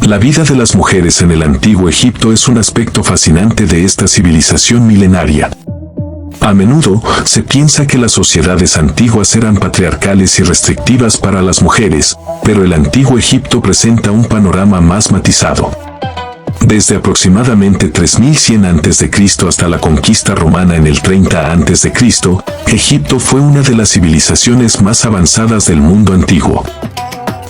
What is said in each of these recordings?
La vida de las mujeres en el antiguo Egipto es un aspecto fascinante de esta civilización milenaria. A menudo se piensa que las sociedades antiguas eran patriarcales y restrictivas para las mujeres, pero el antiguo Egipto presenta un panorama más matizado. Desde aproximadamente 3100 a.C. hasta la conquista romana en el 30 a.C., Egipto fue una de las civilizaciones más avanzadas del mundo antiguo.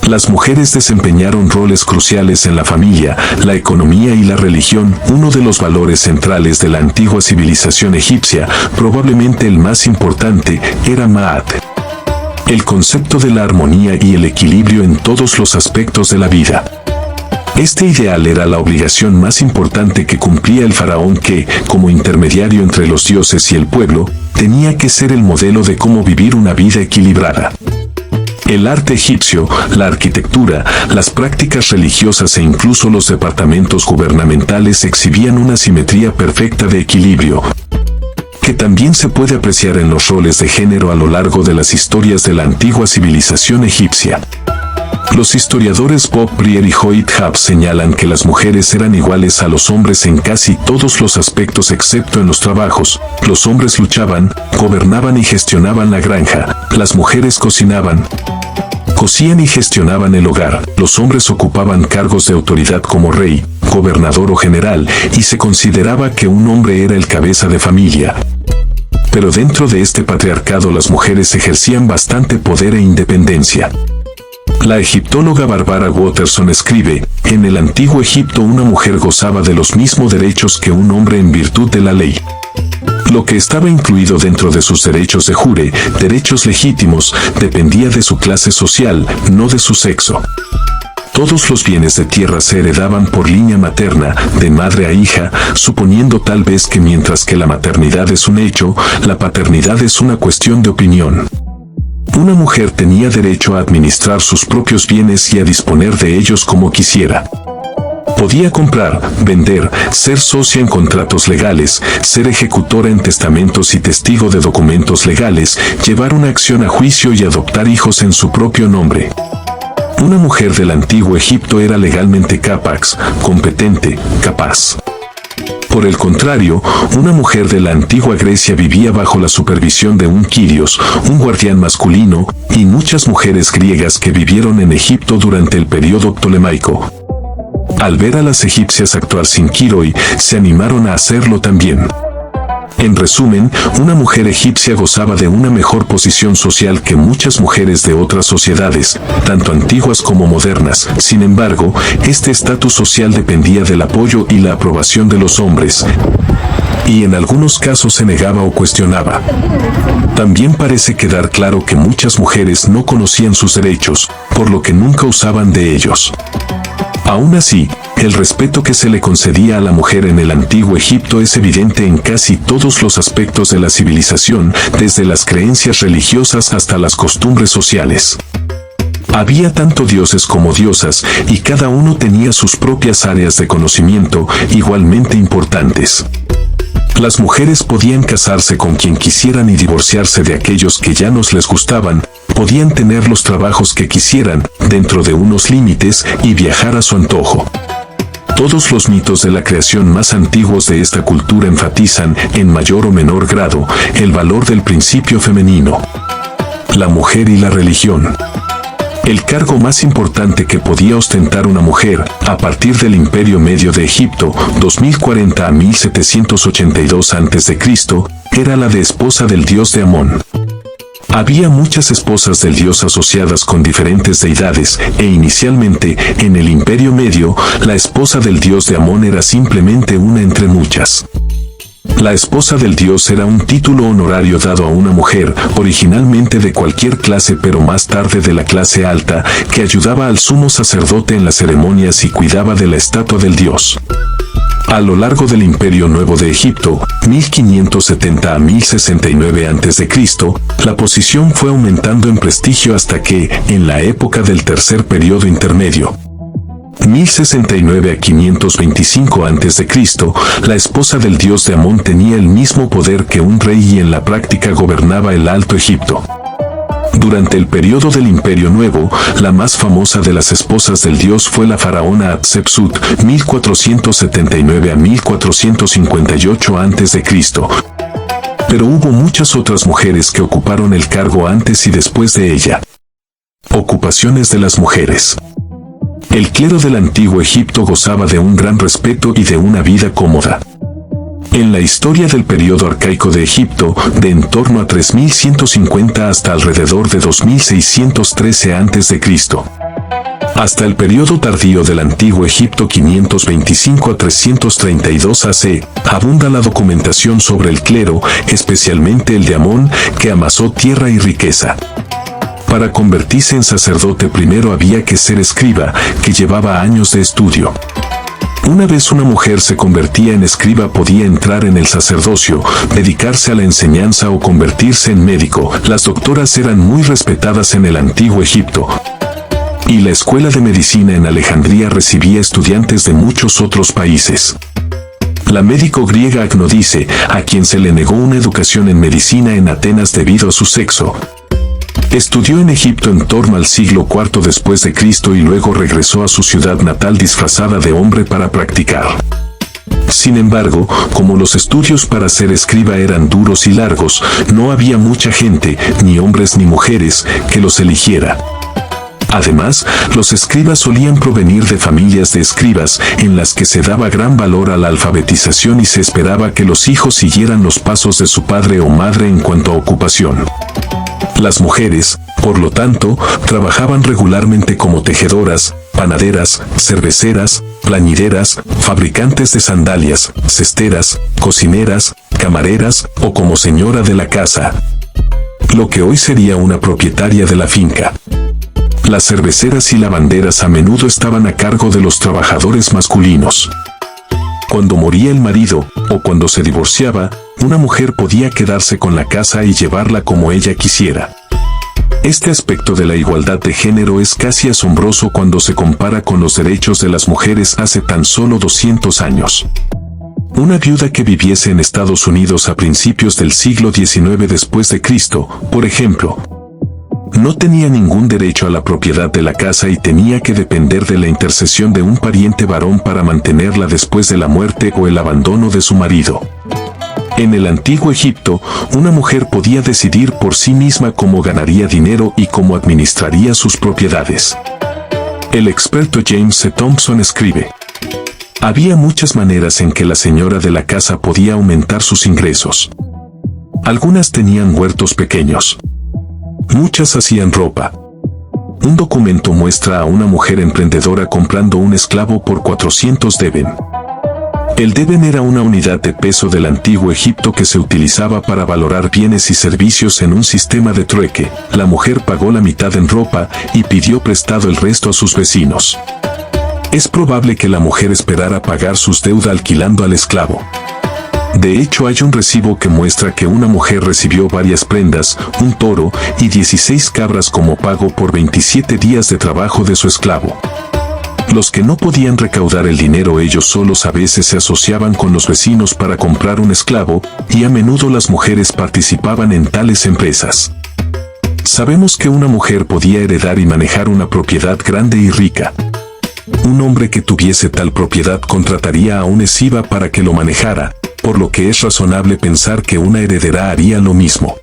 Las mujeres desempeñaron roles cruciales en la familia, la economía y la religión. Uno de los valores centrales de la antigua civilización egipcia, probablemente el más importante, era Ma'at. El concepto de la armonía y el equilibrio en todos los aspectos de la vida. Este ideal era la obligación más importante que cumplía el faraón que, como intermediario entre los dioses y el pueblo, tenía que ser el modelo de cómo vivir una vida equilibrada. El arte egipcio, la arquitectura, las prácticas religiosas e incluso los departamentos gubernamentales exhibían una simetría perfecta de equilibrio, que también se puede apreciar en los roles de género a lo largo de las historias de la antigua civilización egipcia. Los historiadores Bob Brier y Hoyt Hub señalan que las mujeres eran iguales a los hombres en casi todos los aspectos excepto en los trabajos. Los hombres luchaban, gobernaban y gestionaban la granja. Las mujeres cocían y gestionaban el hogar. Los hombres ocupaban cargos de autoridad como rey, gobernador o general, y se consideraba que un hombre era el cabeza de familia. Pero dentro de este patriarcado las mujeres ejercían bastante poder e independencia. La egiptóloga Barbara Watterson escribe, en el antiguo Egipto una mujer gozaba de los mismos derechos que un hombre en virtud de la ley. Lo que estaba incluido dentro de sus derechos de jure, derechos legítimos, dependía de su clase social, no de su sexo. Todos los bienes de tierra se heredaban por línea materna, de madre a hija, suponiendo tal vez que mientras que la maternidad es un hecho, la paternidad es una cuestión de opinión. Una mujer tenía derecho a administrar sus propios bienes y a disponer de ellos como quisiera. Podía comprar, vender, ser socia en contratos legales, ser ejecutora en testamentos y testigo de documentos legales, llevar una acción a juicio y adoptar hijos en su propio nombre. Una mujer del antiguo Egipto era legalmente capax, competente, capaz. Por el contrario, una mujer de la antigua Grecia vivía bajo la supervisión de un Kyrios, un guardián masculino, y muchas mujeres griegas que vivieron en Egipto durante el periodo ptolemaico. Al ver a las egipcias actuar sin Kiroi, se animaron a hacerlo también. En resumen, una mujer egipcia gozaba de una mejor posición social que muchas mujeres de otras sociedades, tanto antiguas como modernas. Sin embargo, este estatus social dependía del apoyo y la aprobación de los hombres, y en algunos casos se negaba o cuestionaba. También parece quedar claro que muchas mujeres no conocían sus derechos, por lo que nunca usaban de ellos. Aún así, el respeto que se le concedía a la mujer en el antiguo Egipto es evidente en casi todos los aspectos de la civilización, desde las creencias religiosas hasta las costumbres sociales. Había tanto dioses como diosas, y cada uno tenía sus propias áreas de conocimiento, igualmente importantes. Las mujeres podían casarse con quien quisieran y divorciarse de aquellos que ya no les gustaban, podían tener los trabajos que quisieran, dentro de unos límites, y viajar a su antojo. Todos los mitos de la creación más antiguos de esta cultura enfatizan, en mayor o menor grado, el valor del principio femenino. La mujer y la religión. El cargo más importante que podía ostentar una mujer, a partir del Imperio Medio de Egipto, 2040 a 1782 a.C., era la de esposa del dios de Amón. Había muchas esposas del dios asociadas con diferentes deidades, e inicialmente, en el Imperio Medio, la esposa del dios de Amón era simplemente una entre muchas. La esposa del dios era un título honorario dado a una mujer, originalmente de cualquier clase pero más tarde de la clase alta, que ayudaba al sumo sacerdote en las ceremonias y cuidaba de la estatua del dios. A lo largo del Imperio Nuevo de Egipto, 1570 a 1069 a.C., la posición fue aumentando en prestigio hasta que, en la época del tercer periodo intermedio, 1069 a 525 a.C., la esposa del dios de Amón tenía el mismo poder que un rey y en la práctica gobernaba el Alto Egipto. Durante el periodo del Imperio Nuevo, la más famosa de las esposas del dios fue la faraona Hatshepsut, 1479 a 1458 a.C. Pero hubo muchas otras mujeres que ocuparon el cargo antes y después de ella. Ocupaciones de las mujeres. El clero del antiguo Egipto gozaba de un gran respeto y de una vida cómoda. En la historia del periodo arcaico de Egipto, de en torno a 3150 hasta alrededor de 2613 a.C., hasta el periodo tardío del antiguo Egipto 525 a 332 AC, abunda la documentación sobre el clero, especialmente el de Amón, que amasó tierra y riqueza. Para convertirse en sacerdote primero había que ser escriba, que llevaba años de estudio. Una vez una mujer se convertía en escriba podía entrar en el sacerdocio, dedicarse a la enseñanza o convertirse en médico. Las doctoras eran muy respetadas en el antiguo Egipto. Y la escuela de medicina en Alejandría recibía estudiantes de muchos otros países. La médico griega Agnodice, a quien se le negó una educación en medicina en Atenas debido a su sexo, estudió en Egipto en torno al siglo IV después de Cristo y luego regresó a su ciudad natal disfrazada de hombre para practicar. Sin embargo, como los estudios para ser escriba eran duros y largos, no había mucha gente, ni hombres ni mujeres, que los eligiera. Además, los escribas solían provenir de familias de escribas, en las que se daba gran valor a la alfabetización y se esperaba que los hijos siguieran los pasos de su padre o madre en cuanto a ocupación. Las mujeres, por lo tanto, trabajaban regularmente como tejedoras, panaderas, cerveceras, plañideras, fabricantes de sandalias, cesteras, cocineras, camareras o como señora de la casa, lo que hoy sería una propietaria de la finca. Las cerveceras y lavanderas a menudo estaban a cargo de los trabajadores masculinos. Cuando moría el marido, o cuando se divorciaba, una mujer podía quedarse con la casa y llevarla como ella quisiera. Este aspecto de la igualdad de género es casi asombroso cuando se compara con los derechos de las mujeres hace tan solo 200 años. Una viuda que viviese en Estados Unidos a principios del siglo XIX después de Cristo, por ejemplo, no tenía ningún derecho a la propiedad de la casa y tenía que depender de la intercesión de un pariente varón para mantenerla después de la muerte o el abandono de su marido. En el antiguo Egipto, una mujer podía decidir por sí misma cómo ganaría dinero y cómo administraría sus propiedades. El experto James C. Thompson escribe: había muchas maneras en que la señora de la casa podía aumentar sus ingresos. Algunas tenían huertos pequeños. Muchas hacían ropa. Un documento muestra a una mujer emprendedora comprando un esclavo por 400 deben. El deben era una unidad de peso del antiguo Egipto que se utilizaba para valorar bienes y servicios en un sistema de trueque. La mujer pagó la mitad en ropa y pidió prestado el resto a sus vecinos. Es probable que la mujer esperara pagar sus deudas alquilando al esclavo. De hecho, hay un recibo que muestra que una mujer recibió varias prendas, un toro y 16 cabras como pago por 27 días de trabajo de su esclavo. Los que no podían recaudar el dinero ellos solos a veces se asociaban con los vecinos para comprar un esclavo, y a menudo las mujeres participaban en tales empresas. Sabemos que una mujer podía heredar y manejar una propiedad grande y rica. Un hombre que tuviese tal propiedad contrataría a un esciba para que lo manejara, por lo que es razonable pensar que una heredera haría lo mismo.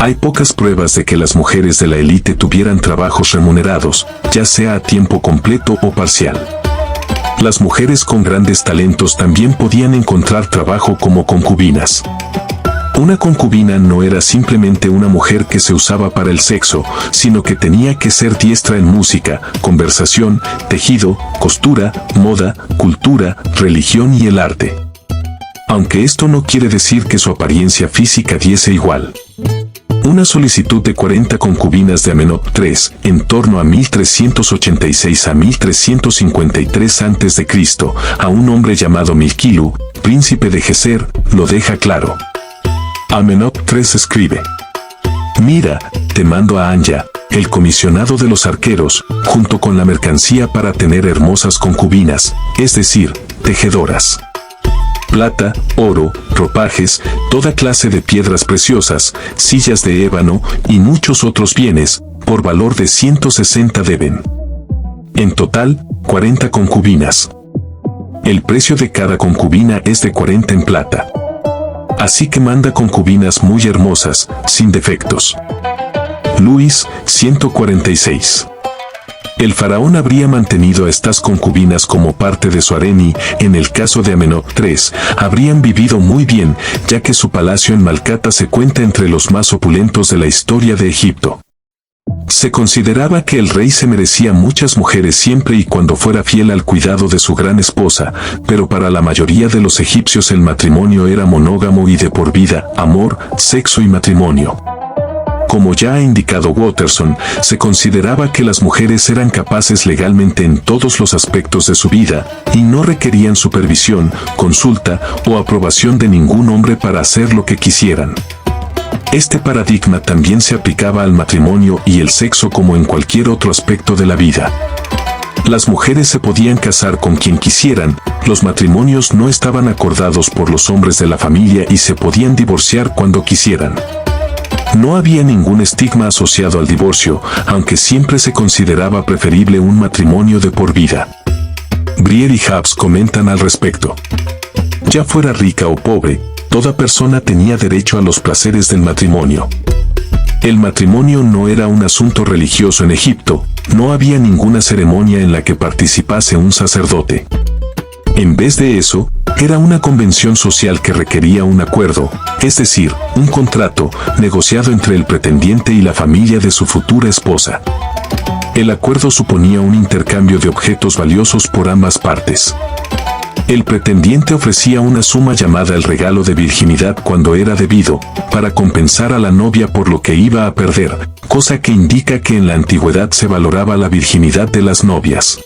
Hay pocas pruebas de que las mujeres de la élite tuvieran trabajos remunerados, ya sea a tiempo completo o parcial. Las mujeres con grandes talentos también podían encontrar trabajo como concubinas. Una concubina no era simplemente una mujer que se usaba para el sexo, sino que tenía que ser diestra en música, conversación, tejido, costura, moda, cultura, religión y el arte. Aunque esto no quiere decir que su apariencia física diese igual. Una solicitud de 40 concubinas de Amenhotep III, en torno a 1386 a 1353 a.C., a un hombre llamado Milkilu, príncipe de Geser, lo deja claro. Amenhotep III escribe: mira, te mando a Anya, el comisionado de los arqueros, junto con la mercancía para tener hermosas concubinas, es decir, tejedoras. plata, oro, ropajes, toda clase de piedras preciosas, sillas de ébano y muchos otros bienes, por valor de 160 deben. En total, 40 concubinas. El precio de cada concubina es de 40 en plata. Así que manda concubinas muy hermosas, sin defectos. Luis, 146. El faraón habría mantenido a estas concubinas como parte de su harén y, en el caso de Amenhotep III, habrían vivido muy bien, ya que su palacio en Malcata se cuenta entre los más opulentos de la historia de Egipto. Se consideraba que el rey se merecía muchas mujeres siempre y cuando fuera fiel al cuidado de su gran esposa, pero para la mayoría de los egipcios el matrimonio era monógamo y de por vida, amor, sexo y matrimonio. Como ya ha indicado Watterson, se consideraba que las mujeres eran capaces legalmente en todos los aspectos de su vida, y no requerían supervisión, consulta o aprobación de ningún hombre para hacer lo que quisieran. Este paradigma también se aplicaba al matrimonio y el sexo como en cualquier otro aspecto de la vida. Las mujeres se podían casar con quien quisieran, los matrimonios no estaban acordados por los hombres de la familia y se podían divorciar cuando quisieran. No había ningún estigma asociado al divorcio, aunque siempre se consideraba preferible un matrimonio de por vida. Brier y Habs comentan al respecto. Ya fuera rica o pobre, toda persona tenía derecho a los placeres del matrimonio. El matrimonio no era un asunto religioso en Egipto, no había ninguna ceremonia en la que participase un sacerdote. En vez de eso, era una convención social que requería un acuerdo, es decir, un contrato, negociado entre el pretendiente y la familia de su futura esposa. El acuerdo suponía un intercambio de objetos valiosos por ambas partes. El pretendiente ofrecía una suma llamada el regalo de virginidad cuando era debido, para compensar a la novia por lo que iba a perder, cosa que indica que en la antigüedad se valoraba la virginidad de las novias.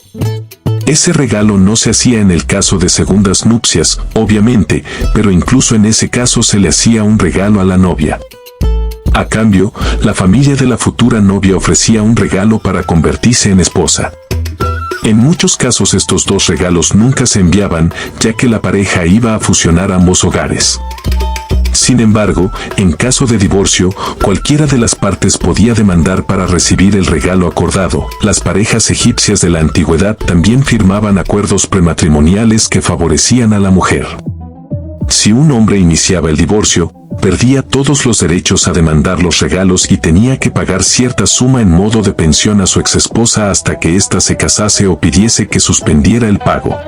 Ese regalo no se hacía en el caso de segundas nupcias, obviamente, pero incluso en ese caso se le hacía un regalo a la novia. A cambio, la familia de la futura novia ofrecía un regalo para convertirse en esposa. En muchos casos estos dos regalos nunca se enviaban, ya que la pareja iba a fusionar ambos hogares. Sin embargo, en caso de divorcio, cualquiera de las partes podía demandar para recibir el regalo acordado. Las parejas egipcias de la antigüedad también firmaban acuerdos prematrimoniales que favorecían a la mujer. Si un hombre iniciaba el divorcio, perdía todos los derechos a demandar los regalos y tenía que pagar cierta suma en modo de pensión a su exesposa hasta que ésta se casase o pidiese que suspendiera el pago.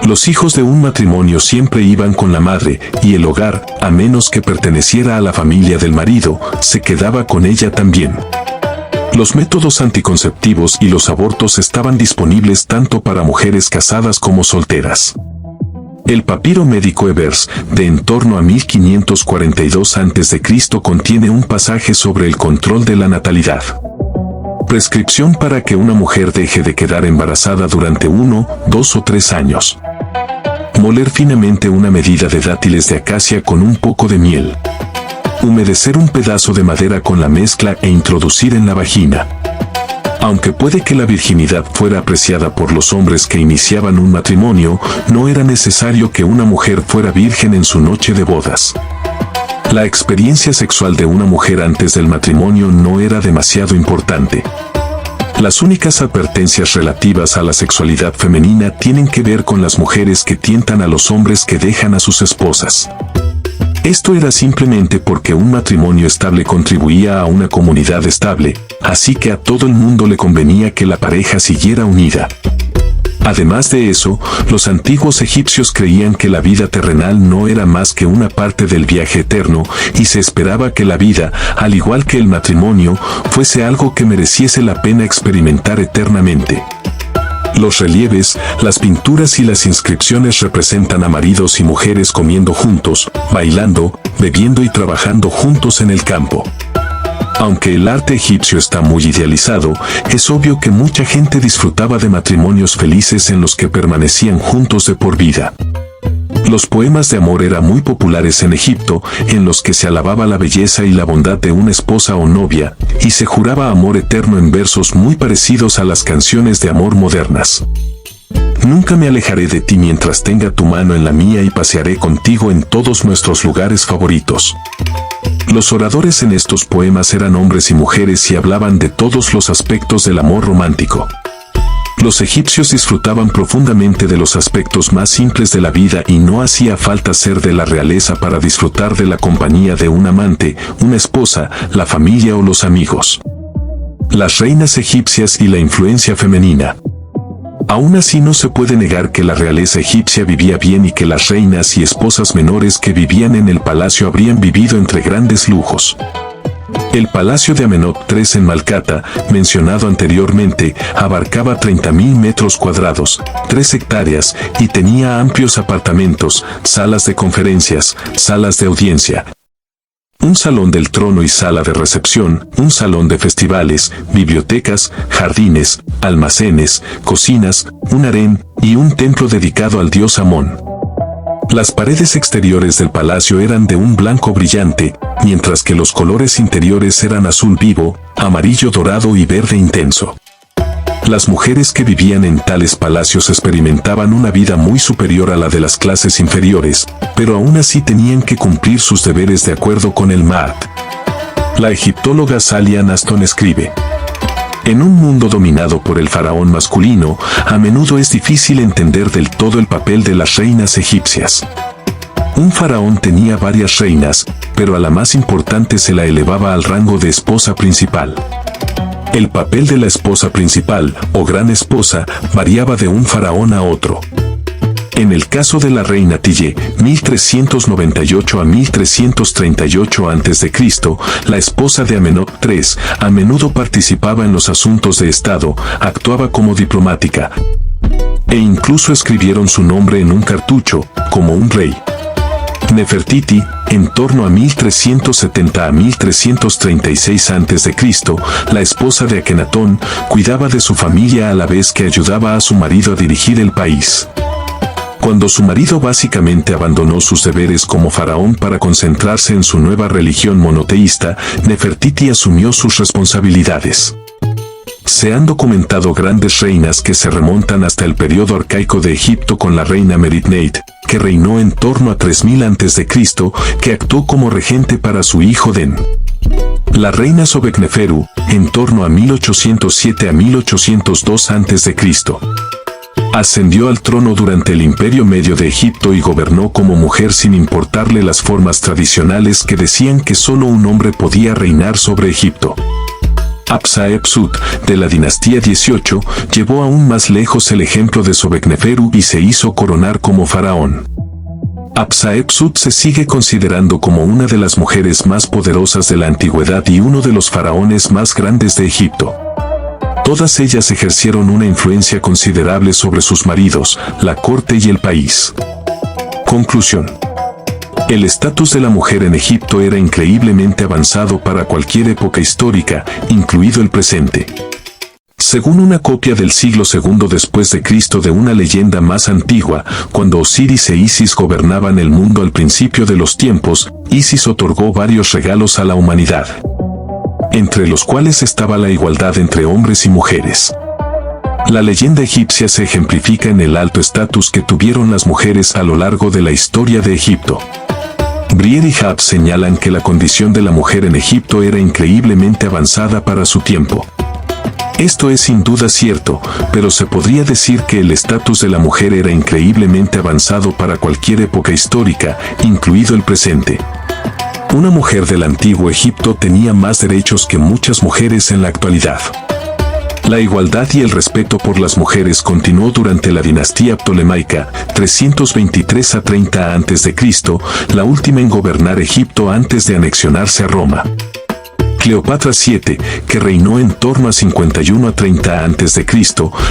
Los hijos de un matrimonio siempre iban con la madre, y el hogar, a menos que perteneciera a la familia del marido, se quedaba con ella también. Los métodos anticonceptivos y los abortos estaban disponibles tanto para mujeres casadas como solteras. El papiro médico Ebers, de en torno a 1542 a.C., contiene un pasaje sobre el control de la natalidad. Prescripción para que una mujer deje de quedar embarazada durante 1, 2 o 3 años. Moler finamente una medida de dátiles de acacia con un poco de miel. Humedecer un pedazo de madera con la mezcla e introducir en la vagina. Aunque puede que la virginidad fuera apreciada por los hombres que iniciaban un matrimonio, no era necesario que una mujer fuera virgen en su noche de bodas. La experiencia sexual de una mujer antes del matrimonio no era demasiado importante. Las únicas advertencias relativas a la sexualidad femenina tienen que ver con las mujeres que tientan a los hombres que dejan a sus esposas. Esto era simplemente porque un matrimonio estable contribuía a una comunidad estable, así que a todo el mundo le convenía que la pareja siguiera unida. Además de eso, los antiguos egipcios creían que la vida terrenal no era más que una parte del viaje eterno, y se esperaba que la vida, al igual que el matrimonio, fuese algo que mereciese la pena experimentar eternamente. Los relieves, las pinturas y las inscripciones representan a maridos y mujeres comiendo juntos, bailando, bebiendo y trabajando juntos en el campo. Aunque el arte egipcio está muy idealizado, es obvio que mucha gente disfrutaba de matrimonios felices en los que permanecían juntos de por vida. Los poemas de amor eran muy populares en Egipto, en los que se alababa la belleza y la bondad de una esposa o novia, y se juraba amor eterno en versos muy parecidos a las canciones de amor modernas. Nunca me alejaré de ti mientras tenga tu mano en la mía y pasearé contigo en todos nuestros lugares favoritos. Los oradores en estos poemas eran hombres y mujeres y hablaban de todos los aspectos del amor romántico. Los egipcios disfrutaban profundamente de los aspectos más simples de la vida y no hacía falta ser de la realeza para disfrutar de la compañía de un amante, una esposa, la familia o los amigos. Las reinas egipcias y la influencia femenina. Aún así no se puede negar que la realeza egipcia vivía bien y que las reinas y esposas menores que vivían en el palacio habrían vivido entre grandes lujos. El palacio de Amenhotep III en Malcata, mencionado anteriormente, abarcaba 30.000 metros cuadrados, 3 hectáreas, y tenía amplios apartamentos, salas de conferencias, salas de audiencia, un salón del trono y sala de recepción, un salón de festivales, bibliotecas, jardines, almacenes, cocinas, un harén y un templo dedicado al dios Amón. Las paredes exteriores del palacio eran de un blanco brillante, mientras que los colores interiores eran azul vivo, amarillo dorado y verde intenso. Las mujeres que vivían en tales palacios experimentaban una vida muy superior a la de las clases inferiores, pero aún así tenían que cumplir sus deberes de acuerdo con el Ma'at. La egiptóloga Sally Ann Aston escribe: en un mundo dominado por el faraón masculino, a menudo es difícil entender del todo el papel de las reinas egipcias. Un faraón tenía varias reinas, pero a la más importante se la elevaba al rango de esposa principal. El papel de la esposa principal, o gran esposa, variaba de un faraón a otro. En el caso de la reina Tille, 1398 a 1338 a.C., la esposa de Amenhotep III, a menudo participaba en los asuntos de Estado, actuaba como diplomática, e incluso escribieron su nombre en un cartucho, como un rey. Nefertiti, en torno a 1370 a 1336 a.C., la esposa de Akenatón, cuidaba de su familia a la vez que ayudaba a su marido a dirigir el país. Cuando su marido básicamente abandonó sus deberes como faraón para concentrarse en su nueva religión monoteísta, Nefertiti asumió sus responsabilidades. Se han documentado grandes reinas que se remontan hasta el periodo arcaico de Egipto, con la reina Meritneit, que reinó en torno a 3000 a.C., que actuó como regente para su hijo Den. La reina Sobekneferu, en torno a 1807 a 1802 a.C., ascendió al trono durante el Imperio Medio de Egipto y gobernó como mujer sin importarle las formas tradicionales que decían que solo un hombre podía reinar sobre Egipto. Apsa-Epsut, de la dinastía 18, llevó aún más lejos el ejemplo de Sobekneferu y se hizo coronar como faraón. Apsa-Epsut se sigue considerando como una de las mujeres más poderosas de la antigüedad y uno de los faraones más grandes de Egipto. Todas ellas ejercieron una influencia considerable sobre sus maridos, la corte y el país. Conclusión. El estatus de la mujer en Egipto era increíblemente avanzado para cualquier época histórica, incluido el presente. Según una copia del siglo II después de Cristo de una leyenda más antigua, cuando Osiris e Isis gobernaban el mundo al principio de los tiempos, Isis otorgó varios regalos a la humanidad, entre los cuales estaba la igualdad entre hombres y mujeres. La leyenda egipcia se ejemplifica en el alto estatus que tuvieron las mujeres a lo largo de la historia de Egipto. Brier y Habb señalan que la condición de la mujer en Egipto era increíblemente avanzada para su tiempo. Esto es sin duda cierto, pero se podría decir que el estatus de la mujer era increíblemente avanzado para cualquier época histórica, incluido el presente. Una mujer del antiguo Egipto tenía más derechos que muchas mujeres en la actualidad. La igualdad y el respeto por las mujeres continuó durante la dinastía ptolemaica, 323 a 30 a.C., la última en gobernar Egipto antes de anexionarse a Roma. Cleopatra VII, que reinó en torno a 51 a 30 a.C.,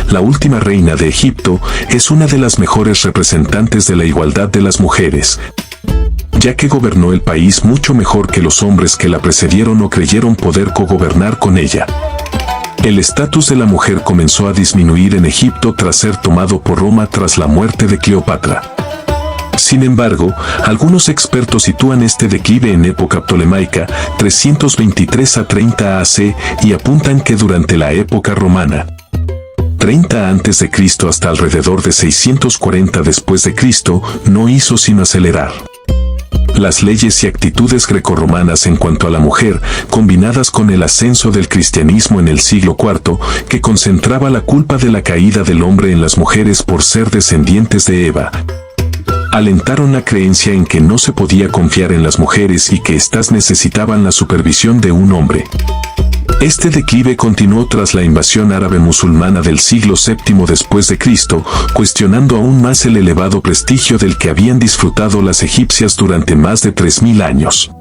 la última reina de Egipto, es una de las mejores representantes de la igualdad de las mujeres, ya que gobernó el país mucho mejor que los hombres que la precedieron o creyeron poder cogobernar con ella. El estatus de la mujer comenzó a disminuir en Egipto tras ser tomado por Roma tras la muerte de Cleopatra. Sin embargo, algunos expertos sitúan este declive en época ptolemaica, 323 a 30 AC, y apuntan que durante la época romana, 30 a.C. hasta alrededor de 640 después de Cristo, no hizo sino acelerar. Las leyes y actitudes grecorromanas en cuanto a la mujer, combinadas con el ascenso del cristianismo en el siglo IV, que concentraba la culpa de la caída del hombre en las mujeres por ser descendientes de Eva, alentaron la creencia en que no se podía confiar en las mujeres y que éstas necesitaban la supervisión de un hombre. Este declive continuó tras la invasión árabe musulmana del siglo VII después de Cristo, cuestionando aún más el elevado prestigio del que habían disfrutado las egipcias durante más de 3000 años.